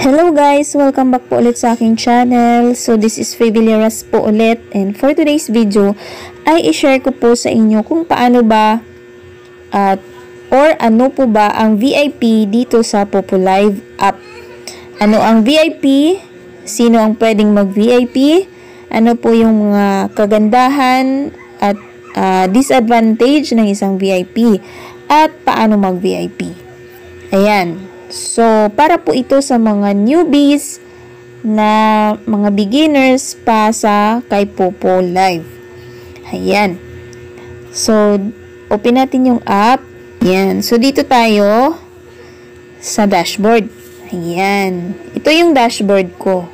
Hello guys! Welcome back po ulit sa aking channel. So this is Favilliaras po ulit, and for today's video ay i-share ko po sa inyo kung paano ba or ano po ba ang VIP dito sa Popolive app. Ano ang VIP? Sino ang pwedeng mag-VIP? Ano po yung mga kagandahan at disadvantage ng isang VIP? At paano mag-VIP? Ayan. So, para po ito sa mga newbies na mga beginners pa sa kay Popolive. Ayan. So, open natin yung app. Ayan. So, dito tayo sa dashboard. Ayan. Ito yung dashboard ko.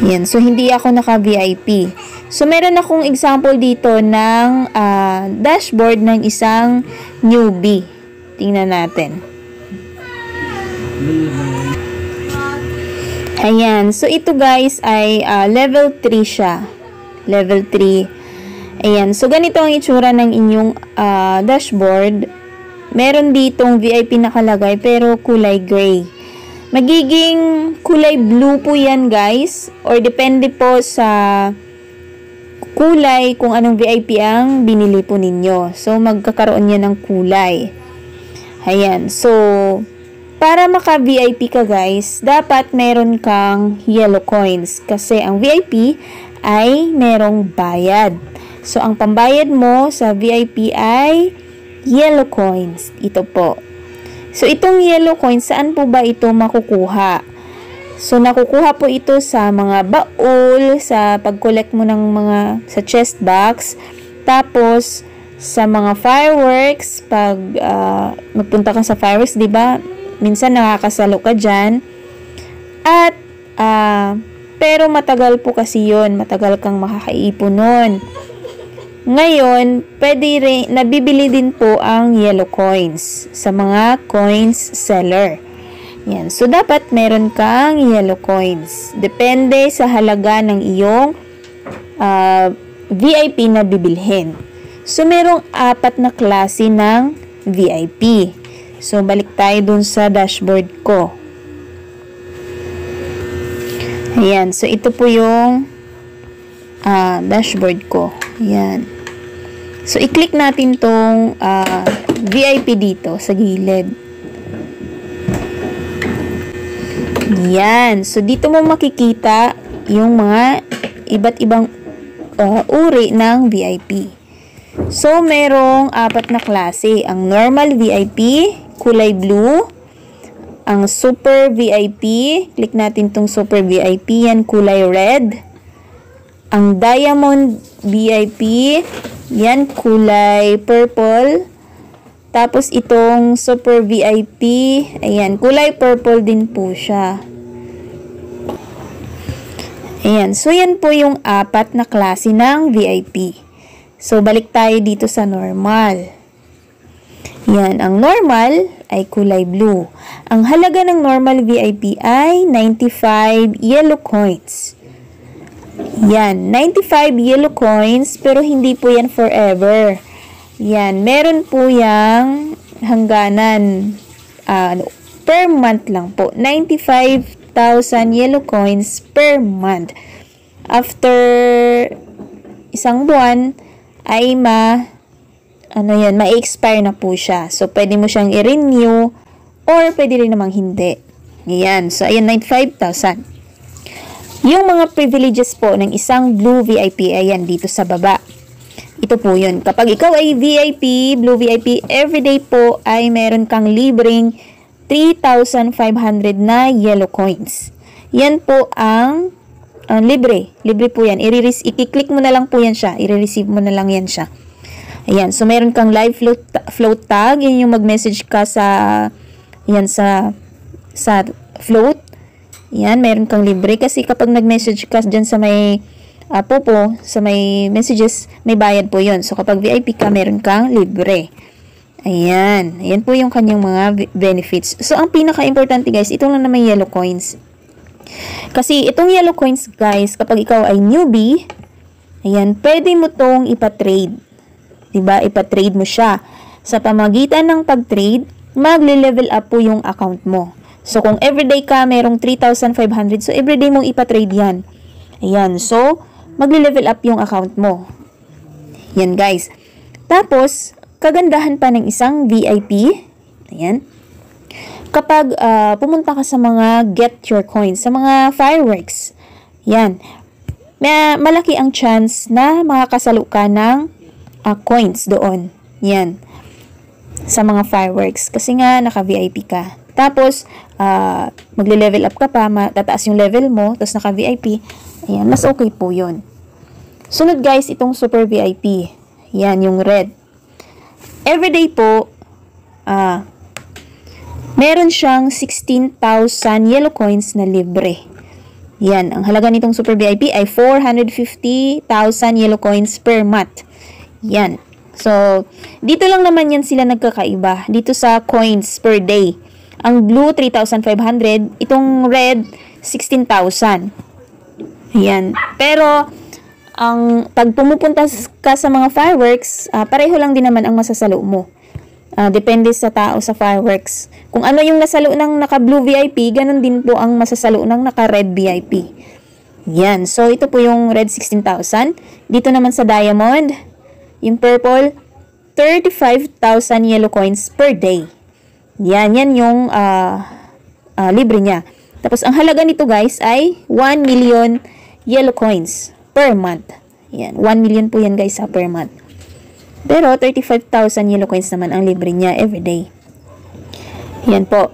Ayan. So, hindi ako naka-VIP. So, meron akong example dito ng dashboard ng isang newbie. Tingnan natin. Ayan. So, ito guys ay level 3 siya. Level 3. Ayan. So, ganito ang itsura ng inyong dashboard. Meron ditong VIP nakalagay pero kulay gray. Magiging kulay blue po yan guys. Or depende po sa kulay kung anong VIP ang binili po ninyo. So, magkakaroon yan ng kulay. Ayan. So, para maka-VIP ka guys, dapat meron kang yellow coins. Kasi ang VIP ay merong bayad. So, ang pambayad mo sa VIP ay yellow coins. Ito po. So, itong yellow coins, saan po ba ito makukuha? So, nakukuha po ito sa mga baul, sa pag-collect mo ng mga sa chest box. Tapos, sa mga fireworks, pag magpunta ka sa fireworks, di ba? Minsan nakakasalo ka dyan. At, pero matagal po kasi yun. Matagal kang makakaipon nun. Ngayon, pwede rin, nabibili din po ang yellow coins sa mga coins seller. Yan. So, dapat meron kang yellow coins. Depende sa halaga ng iyong VIP na bibilhin. So, merong 4 na klase ng VIP. So, balik tayo dun sa dashboard ko. Ayan. So, ito po yung dashboard ko. Ayan. So, i-click natin tong VIP dito sa gilid. Ayan. So, dito mo makikita yung mga iba't ibang uri ng VIP. So, merong 4 na klase. Ang normal VIP, kulay blue. Ang super VIP, click natin tong super VIP, yan kulay red. Ang diamond VIP, yan kulay purple. Tapos itong super VIP, ayan, kulay purple din po siya. Ayan, so yan po yung 4 na klase ng VIP. So, balik tayo dito sa normal. Yan, ang normal ay kulay blue. Ang halaga ng normal VIP ay 95 yellow coins. Yan, 95 yellow coins, pero hindi po yan forever. Yan, meron po yang hangganan. Per month lang po. 95,000 yellow coins per month. After isang buwan, ay ma-expire na po siya. So, pwede mo siyang i-renew or pwede rin namang hindi. Ayan. So, ayan, 95,000. Yung mga privileges po ng isang blue VIP, ayan, dito sa baba. Ito po yun. Kapag ikaw ay VIP, blue VIP, everyday po ay meron kang libreng 3,500 na yellow coins. Yan po ang libre. Libre po yan. I-click mo na lang po yan siya. I-receive mo na lang yan siya. Ayan. So, meron kang live float tag. Yan yung mag-message ka sa float. Yan. Meron kang libre. Kasi kapag nag-message ka dyan sa may Popo, sa may messages, may bayad po yun. So, kapag VIP ka, meron kang libre. Ayan. Ayan po yung kanyang mga benefits. So, ang pinaka-importante guys, ito lang naman yellow coins. Kasi itong yellow coins guys, kapag ikaw ay newbie, ayan, pwede mo tong ipa-trade. Diba? Ipa-trade mo siya. Sa pamagitan ng pag-trade, magle-level up po yung account mo. So, kung everyday ka, merong 3,500. So, everyday mong ipatrade yan. Ayan. So, magli-level up yung account mo. Yan, guys. Tapos, kagandahan pa ng isang VIP. Ayan. Kapag pumunta ka sa mga get your coins, sa mga fireworks. Yan. Malaki ang chance na makakasalo ka ng coins doon. Yan. Sa mga fireworks. Kasi nga, naka-VIP ka. Tapos, magle-level up ka pa, tataas yung level mo, tapos naka-VIP. Ayan, mas okay po yun. Sunod guys, itong Super VIP. Yan, yung red. Everyday po, meron siyang 16,000 yellow coins na libre. Yan, ang halaga nitong Super VIP ay 450,000 yellow coins per month. Yan. So, dito lang naman yan sila nagkakaiba. Dito sa coins per day. Ang blue, 3,500. Itong red, 16,000. Yan. Pero, pag pumupunta ka sa mga fireworks, pareho lang din naman ang masasalo mo. Depende sa tao sa fireworks. Kung ano yung nasalo ng naka-blue VIP, ganun din po ang masasalo ng naka-red VIP. Yan. So, ito po yung red 16,000. Dito naman sa diamond, yung purple, 35,000 yellow coins per day. Yan yung libre niya. Tapos, ang halaga nito guys ay 1 million yellow coins per month. Yan, 1 million po yan guys per month. Pero, 35,000 yellow coins naman ang libre niya everyday. Yan po.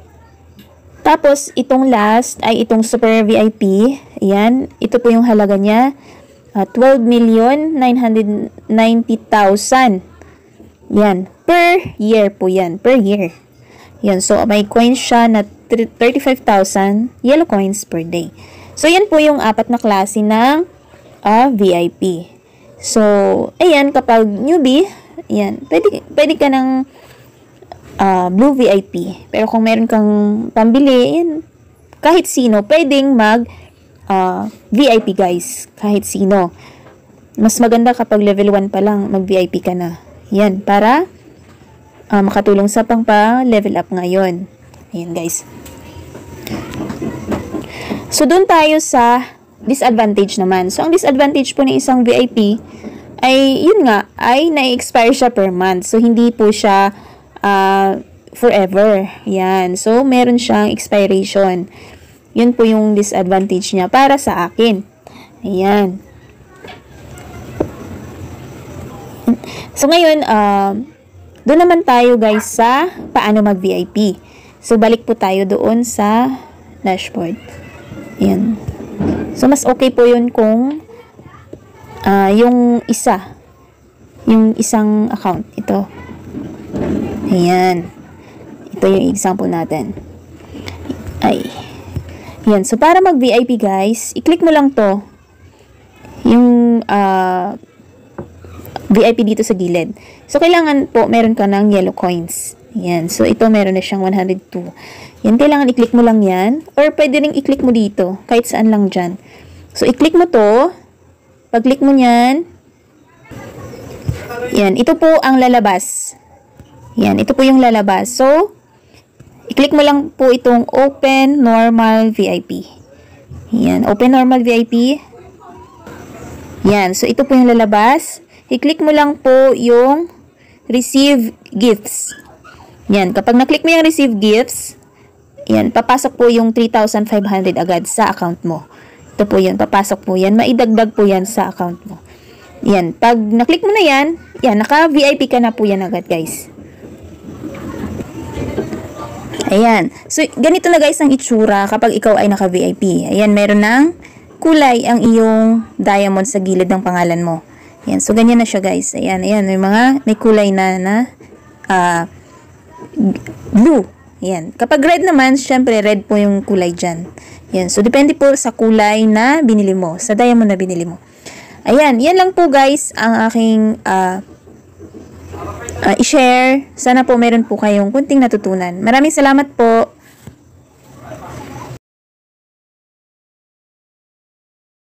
Tapos, itong last ay itong Super VIP. Yan, ito po yung halaga niya. 12,990,000. Yan, per year po yan. Per year. Yan, so may coins siya na 35,000 yellow coins per day. So, yan po yung apat na klase ng VIP. So, ayan, kapag newbie, ayan, pwede ka ng blue VIP. Pero kung meron kang pambili, ayan, kahit sino, pwedeng VIP guys. Kahit sino. Mas maganda kapag level 1 pa lang, mag-VIP ka na. Yan, para makatulong sa pang-level up ngayon. Ayan guys. So, doon tayo sa disadvantage naman. So, ang disadvantage po ng isang VIP ay, yun nga, ay na-expire siya per month. So, hindi po siya forever. Yan. So, meron siyang expiration. Yun po yung disadvantage niya para sa akin. Ayan. So, ngayon, doon naman tayo guys sa paano mag-VIP. So, balik po tayo doon sa dashboard. Ayan. So, mas okay po yun kung yung isang account. Ito. Ayan. Ito yung example natin. Ayan. So, para mag-VIP guys, i-click mo lang to. Yung VIP dito sa gilid. So, kailangan po meron ka ng yellow coins. Ayan. So, ito meron na siyang 102. Yan, kailangan i-click mo lang yan. Or pwede rin i-click mo dito. Kahit saan lang dyan. So, i-click mo to. Pag-click mo yan. Yan. Ito po ang lalabas. Yan. Ito po yung lalabas. So, i-click mo lang po itong Open Normal VIP. Yan. Open Normal VIP. Yan. So, ito po yung lalabas. I-click mo lang po yung Receive Gifts. Yan. Kapag na-click mo yung Receive Gifts, yan, papasok po yung 3,500 agad sa account mo. Ito po yan. Papasok po yan. Maidagdag po yan sa account mo. Yan. Pag na-click mo na yan, naka-VIP ka na po yan agad, guys. Ayan. So, ganito na guys ang itsura kapag ikaw ay naka-VIP. Ayan, meron ng kulay ang iyong diamond sa gilid ng pangalan mo. Ayan. So, ganyan na siya guys. Ayan, ayan. May kulay na blue. Ayan. Kapag red naman, syempre red po yung kulay dyan. Ayan. So, depende po sa kulay na binili mo. Sa diamond na binili mo. Ayan. Yan lang po guys ang aking i-share. Sana po meron po kayong kunting natutunan. Maraming salamat po.